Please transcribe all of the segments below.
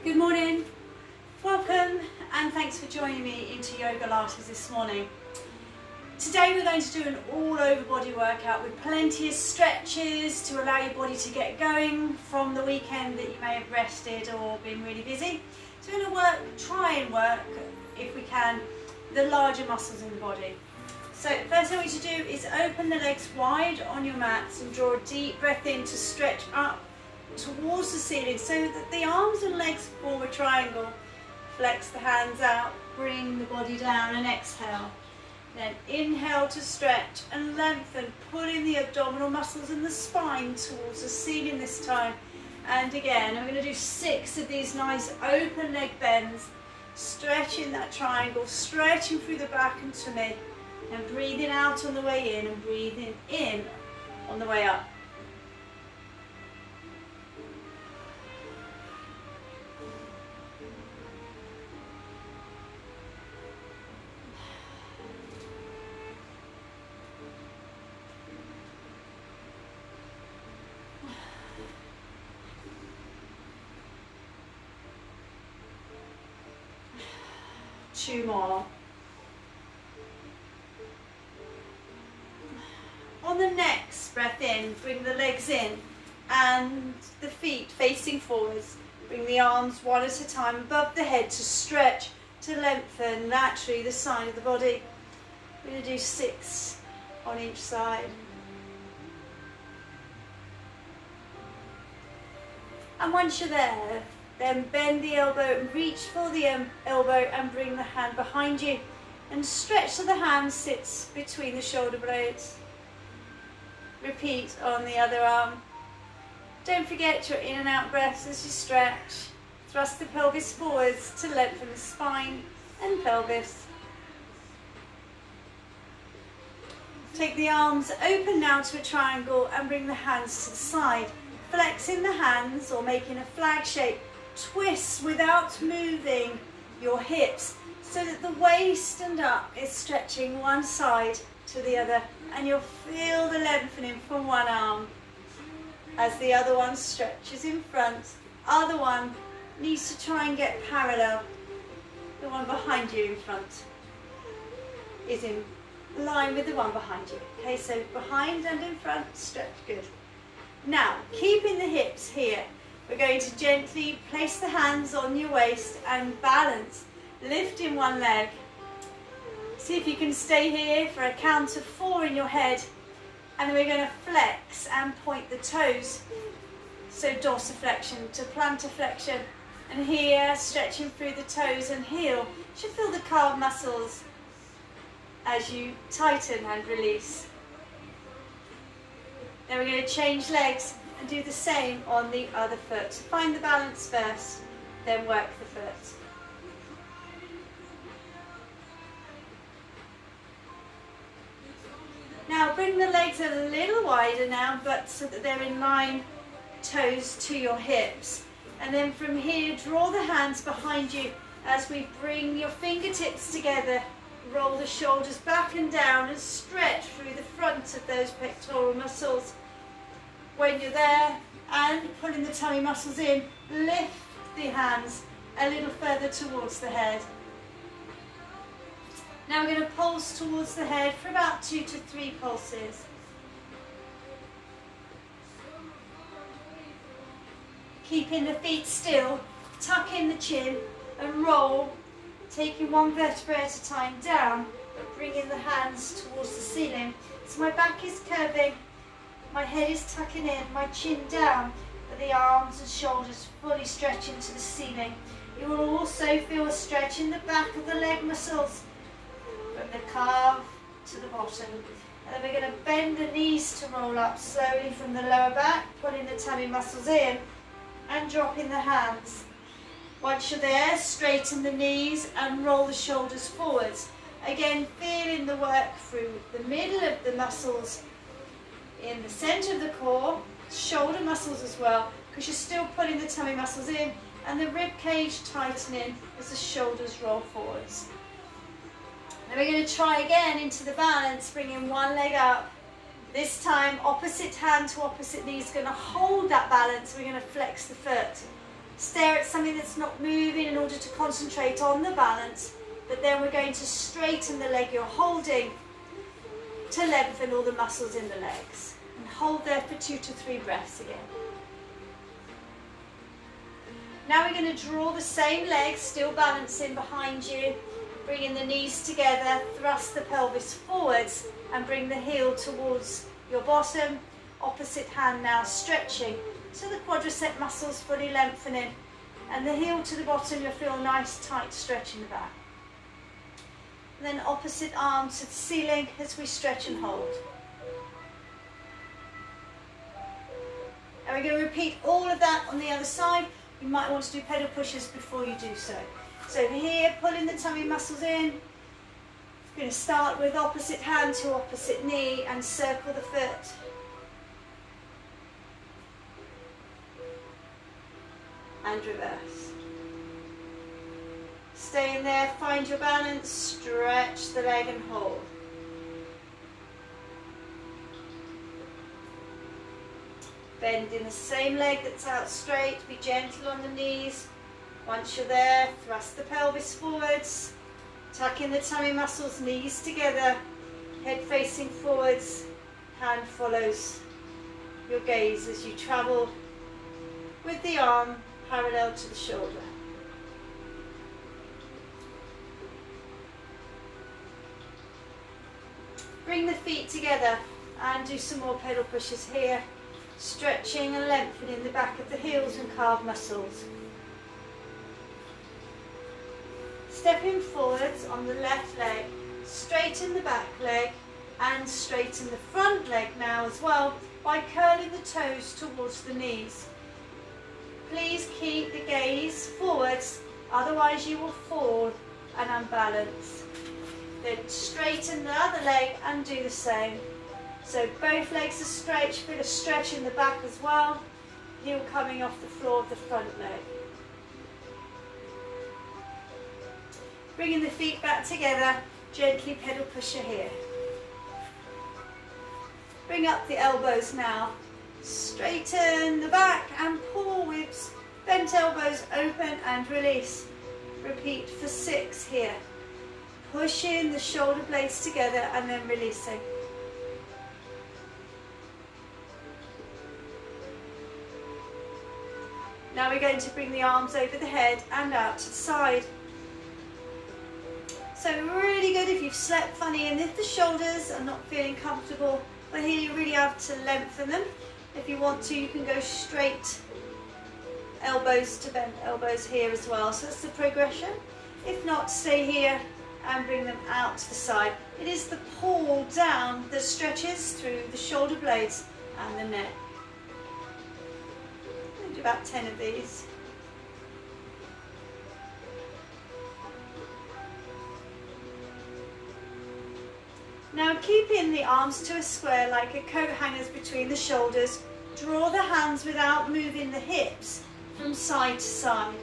Good morning, welcome and thanks for joining me into Yogalates this morning. Today we're going to do an all over body workout with plenty of stretches to allow your body to get going from the weekend that you may have rested or been really busy. So we're going to try and work, if we can, the larger muscles in the body. So first thing I want you to do is open the legs wide on your mats and draw a deep breath in to stretch up towards the ceiling so that the arms and legs form a triangle. Flex the hands out, bring the body down and exhale. Then inhale to stretch and lengthen, pulling the abdominal muscles and the spine towards the ceiling this time. And again, I'm going to do 6 of these nice open leg bends, stretching that triangle, stretching through the back and tummy, and breathing out on the way in and breathing in on the way up. Two more. On the next breath in, bring the legs in and the feet facing forwards. Bring the arms one at a time above the head to stretch, to lengthen naturally the side of the body. We're going to do 6 on each side. And once you're there, then bend the elbow and reach for the elbow and bring the hand behind you and stretch so the hand sits between the shoulder blades. Repeat on the other arm. Don't forget your in and out breaths as you stretch. Thrust the pelvis forwards to lengthen the spine and pelvis. Take the arms open now to a triangle and bring the hands to the side. Flexing the hands or making a flag shape. Twist without moving your hips so that the waist and up is stretching one side to the other, and you'll feel the lengthening from one arm as the other one stretches in front. Other one needs to try and get parallel. The one behind you in front is in line with the one behind you. Okay, so behind and in front, stretch, good. Now, keeping the hips here, we're going to gently place the hands on your waist and balance, lifting one leg. See if you can stay here for a count of 4 in your head, and then we're going to flex and point the toes. So dorsiflexion to plantar flexion, and here stretching through the toes and heel. You should feel the calf muscles as you tighten and release. Then we're going to change legs and do the same on the other foot. Find the balance first, then work the foot. Now bring the legs a little wider now, but so that they're in line, toes to your hips. And then from here, draw the hands behind you as we bring your fingertips together. Roll the shoulders back and down and stretch through the front of those pectoral muscles. When you're there and pulling the tummy muscles in, lift the hands a little further towards the head. Now we're going to pulse towards the head for about 2 to 3 pulses. Keeping the feet still, tuck in the chin and roll, taking one vertebra at a time down, but bringing the hands towards the ceiling. So my back is curving. My head is tucking in, my chin down, but the arms and shoulders fully stretching to the ceiling. You will also feel a stretch in the back of the leg muscles, from the calf to the bottom. And then we're going to bend the knees to roll up slowly from the lower back, pulling the tummy muscles in and dropping the hands. Once you're there, straighten the knees and roll the shoulders forwards. Again, feeling the work through the middle of the muscles, in the center of the core, shoulder muscles as well, because you're still pulling the tummy muscles in, and the rib cage tightening as the shoulders roll forwards. Then we're going to try again into the balance, bringing one leg up, This time, opposite hand to opposite knee is going to hold that balance. We're going to flex the foot. Stare at something that's not moving in order to concentrate on the balance, but then we're going to straighten the leg you're holding to lengthen all the muscles in the legs. And hold there for 2 to 3 breaths again. Now we're going to draw the same leg, still balancing behind you, bringing the knees together, thrust the pelvis forwards and bring the heel towards your bottom. Opposite hand now stretching, so the quadricep muscles fully lengthening, and the heel to the bottom, you'll feel a nice tight stretch in the back. And then opposite arm to the ceiling as we stretch and hold. And we're going to repeat all of that on the other side. You might want to do pedal pushes before you do so. So over here, pulling the tummy muscles in. We're going to start with opposite hand to opposite knee and circle the foot. And reverse. Stay in there, find your balance, stretch the leg and hold. Bend in the same leg that's out straight, be gentle on the knees. Once you're there, thrust the pelvis forwards, tuck in the tummy muscles, knees together, head facing forwards, hand follows your gaze as you travel with the arm parallel to the shoulder. Bring the feet together and do some more pedal pushes here, stretching and lengthening the back of the heels and calf muscles. Stepping forwards on the left leg, straighten the back leg and straighten the front leg now as well by curling the toes towards the knees. Please keep the gaze forwards, otherwise you will fall and unbalance. Then straighten the other leg and do the same. So both legs are straight, feel a stretch in the back as well, heel coming off the floor of the front leg. Bringing the feet back together, gently pedal pusher here. Bring up the elbows now. Straighten the back and pull with bent elbows open and release. Repeat for 6 here. Pushing the shoulder blades together and then releasing. Now we're going to bring the arms over the head and out to the side. So really good if you've slept funny and if the shoulders are not feeling comfortable, but here you really have to lengthen them. If you want to, you can go straight elbows to bent elbows here as well. So that's the progression. If not, stay here and bring them out to the side. It is the pull down that stretches through the shoulder blades and the neck. I'll do about 10 of these. Now keeping the arms to a square like a coat hangers between the shoulders, draw the hands without moving the hips from side to side.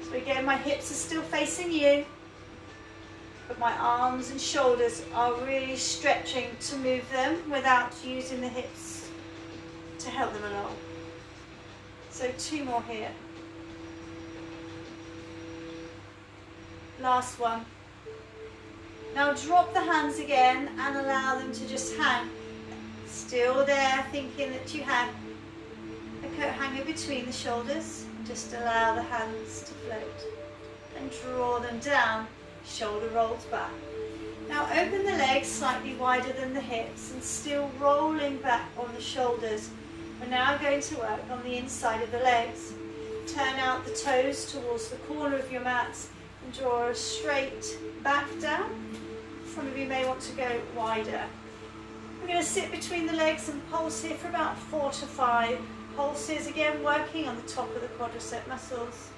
So again, my hips are still facing you, but my arms and shoulders are really stretching to move them without using the hips to help them along. So 2 more here. Last one. Now drop the hands again and allow them to just hang. Still there, thinking that you have a coat hanger between the shoulders. Just allow the hands to float and draw them down. Shoulder rolls back. Now open the legs slightly wider than the hips and still rolling back on the shoulders. We're now going to work on the inside of the legs. Turn out the toes towards the corner of your mats and draw a straight back down. Some of you may want to go wider. We're going to sit between the legs and pulse here for about 4 to 5 pulses, again working on the top of the quadricep muscles.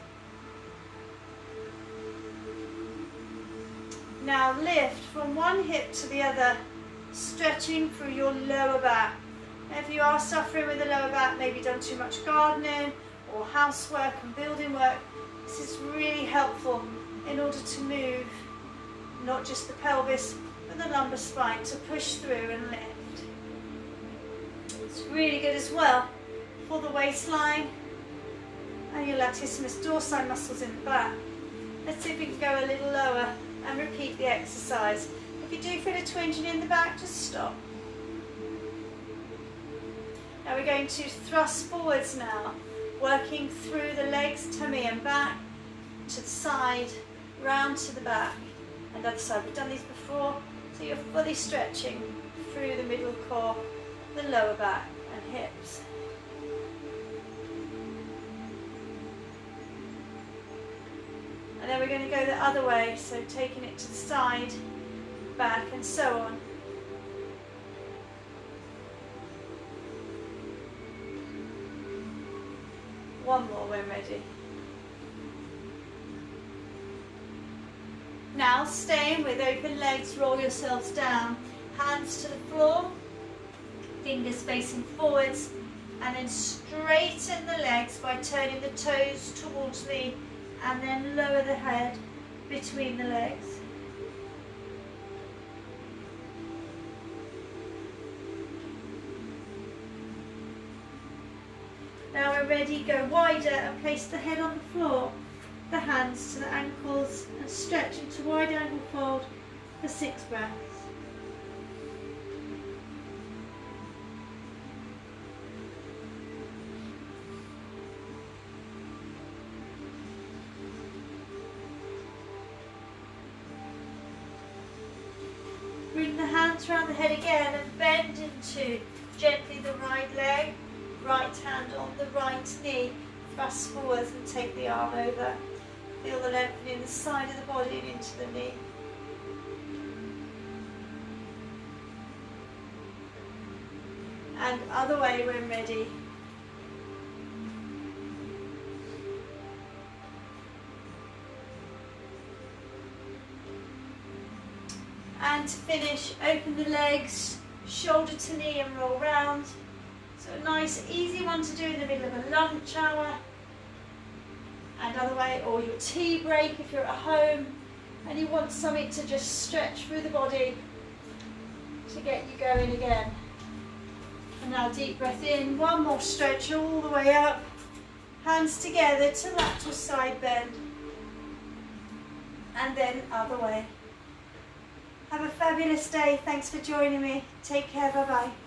Now lift from one hip to the other, stretching through your lower back. Now if you are suffering with the lower back, maybe done too much gardening or housework and building work, this is really helpful in order to move not just the pelvis but the lumbar spine to push through and lift. It's really good as well for the waistline and your latissimus dorsi muscles in the back. Let's see if we can go a little lower and repeat the exercise. If you do feel a twinging in the back, just stop. Now we're going to thrust forwards now, working through the legs, tummy and back, to the side, round to the back, and other side. We've done these before, so you're fully stretching through the middle core, the lower back and hips. And then we're going to go the other way, so taking it to the side, back and so on. One more when ready. Now staying with open legs, roll yourselves down, hands to the floor, fingers facing forwards, and then straighten the legs by turning the toes towards me and then lower the head between the legs. Now we're ready, go wider and place the head on the floor, the hands to the ankles and stretch into wide angle fold for 6 breaths. Bring the hands around the head again and bend into gently the right leg, right hand on the right knee, thrust forwards and take the arm over. Feel the lengthening the side of the body and into the knee. And other way when ready. And to finish, open the legs, shoulder to knee and roll round. So a nice easy one to do in the middle of a lunch hour. And other way, or your tea break if you're at home and you want something to just stretch through the body to get you going again. And now deep breath in, one more stretch all the way up, hands together to lateral side bend, and then other way. Have a fabulous day. Thanks for joining me. Take care. Bye bye.